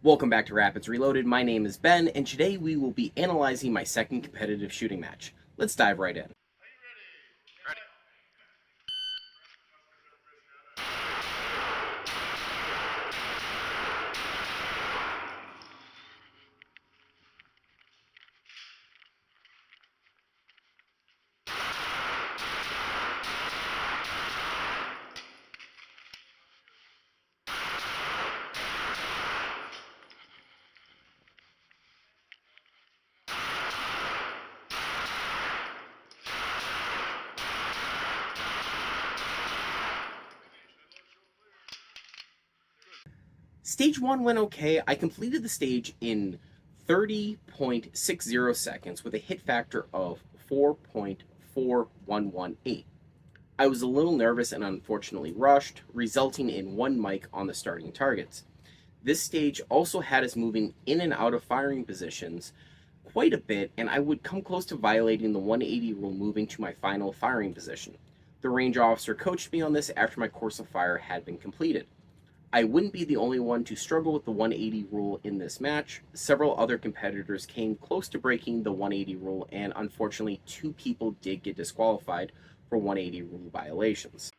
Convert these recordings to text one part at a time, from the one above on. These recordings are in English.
Welcome back to Rapids Reloaded. My name is Ben, and today we will be analyzing my second competitive shooting match. Let's dive right in. Ready. Stage 1 went okay. I completed the stage in 30.60 seconds with a hit factor of 4.4118. I was a little nervous and unfortunately rushed, resulting in one mic on the starting targets. This stage also had us moving in and out of firing positions quite a bit, and I would come close to violating the 180 rule moving to my final firing position. The range officer coached me on this after my course of fire had been completed. I wouldn't be the only one to struggle with the 180 rule in this match. Several other competitors came close to breaking the 180 rule, and unfortunately, two people did get disqualified for 180 rule violations.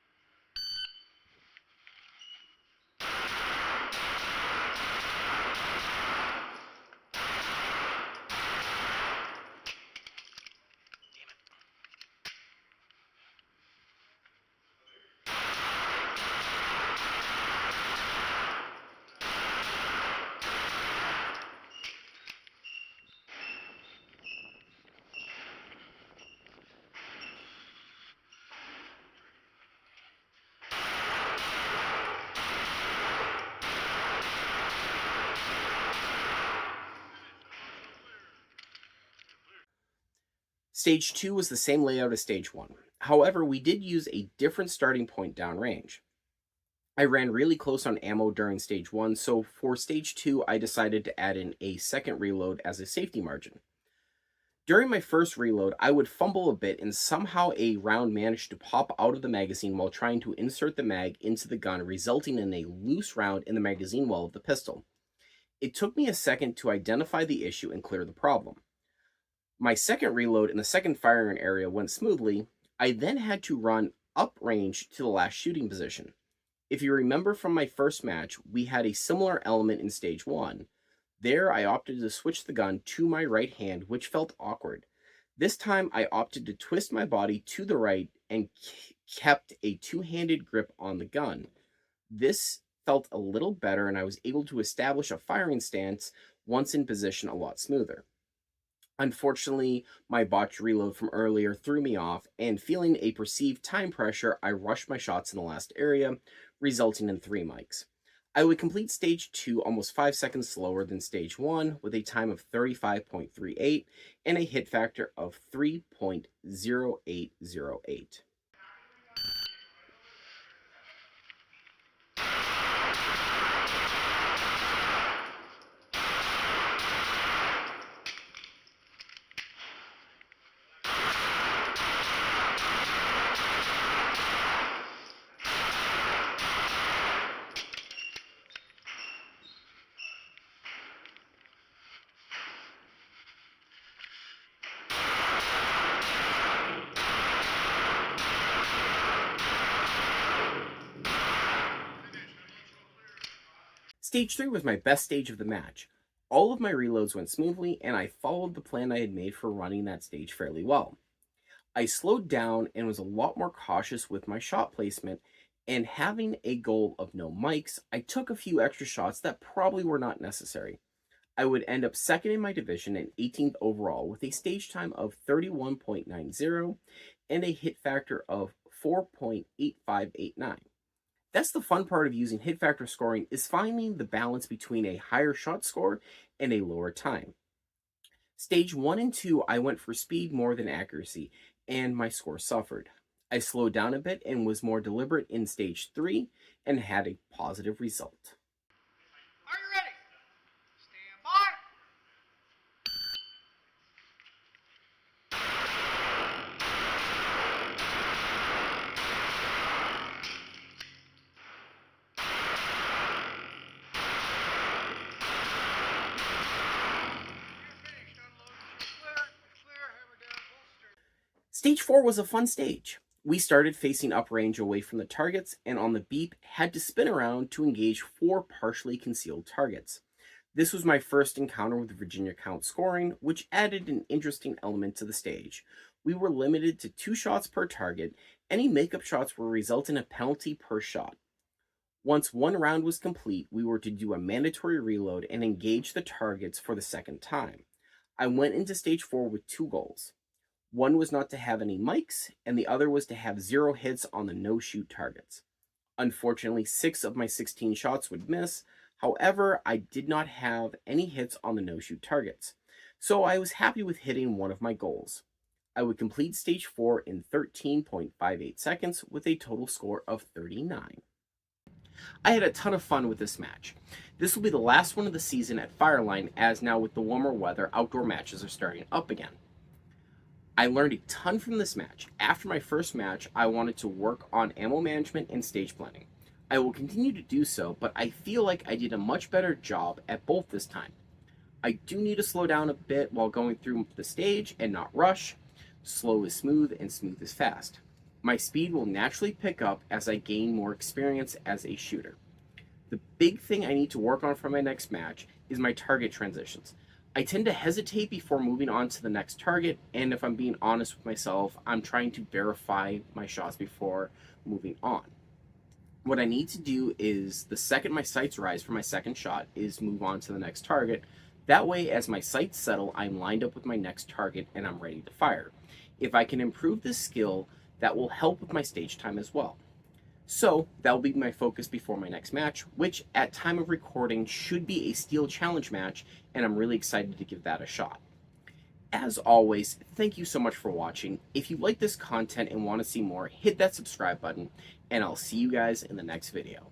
Stage 2 was the same layout as Stage 1. However, we did use a different starting point downrange. I ran really close on ammo during Stage 1, so for Stage 2, I decided to add in a second reload as a safety margin. During my first reload, I would fumble a bit and somehow a round managed to pop out of the magazine while trying to insert the mag into the gun, resulting in a loose round in the magazine well of the pistol. It took me a second to identify the issue and clear the problem. My second reload in the second firing area went smoothly. I then had to run uprange to the last shooting position. If you remember from my first match, we had a similar element in Stage 1. There, I opted to switch the gun to my right hand, which felt awkward. This time, I opted to twist my body to the right and kept a two-handed grip on the gun. This felt a little better, and I was able to establish a firing stance once in position a lot smoother. Unfortunately, my botched reload from earlier threw me off, and feeling a perceived time pressure, I rushed my shots in the last area, resulting in 3 mics. I would complete Stage 2 almost 5 seconds slower than Stage 1 with a time of 35.38 and a hit factor of 3.0808. Stage 3 was my best stage of the match. All of my reloads went smoothly, and I followed the plan I had made for running that stage fairly well. I slowed down and was a lot more cautious with my shot placement, and having a goal of no mics, I took a few extra shots that probably were not necessary. I would end up second in my division and 18th overall with a stage time of 31.90 and a hit factor of 4.8589. That's the fun part of using hit factor scoring, is finding the balance between a higher shot score and a lower time. Stage 1 and 2, I went for speed more than accuracy, and my score suffered. I slowed down a bit and was more deliberate in Stage 3 and had a positive result. Are you ready? Stand by. Stage 4 was a fun stage. We started facing uprange away from the targets, and on the beep, had to spin around to engage 4 partially concealed targets. This was my first encounter with Virginia count scoring, which added an interesting element to the stage. We were limited to 2 shots per target. Any makeup shots would result in a penalty per shot. Once one round was complete, we were to do a mandatory reload and engage the targets for the second time. I went into stage 4 with 2 goals. One was not to have any mics, and the other was to have 0 hits on the no-shoot targets. Unfortunately, 6 of my 16 shots would miss. However, I did not have any hits on the no-shoot targets, so I was happy with hitting one of my goals. I would complete stage 4 in 13.58 seconds with a total score of 39. I had a ton of fun with this match. This will be the last one of the season at Fireline, as now with the warmer weather, outdoor matches are starting up again. I learned a ton from this match. After my first match, I wanted to work on ammo management and stage planning. I will continue to do so, but I feel like I did a much better job at both this time. I do need to slow down a bit while going through the stage and not rush. Slow is smooth and smooth is fast. My speed will naturally pick up as I gain more experience as a shooter. The big thing I need to work on for my next match is my target transitions. I tend to hesitate before moving on to the next target, and if I'm being honest with myself, I'm trying to verify my shots before moving on. What I need to do is, the second my sights rise for my second shot, is move on to the next target. That way, as my sights settle, I'm lined up with my next target and I'm ready to fire. If I can improve this skill, that will help with my stage time as well. So that will be my focus before my next match, which at time of recording should be a Steel Challenge match, and I'm really excited to give that a shot. As always, thank you so much for watching. If you like this content and want to see more, hit that subscribe button, and I'll see you guys in the next video.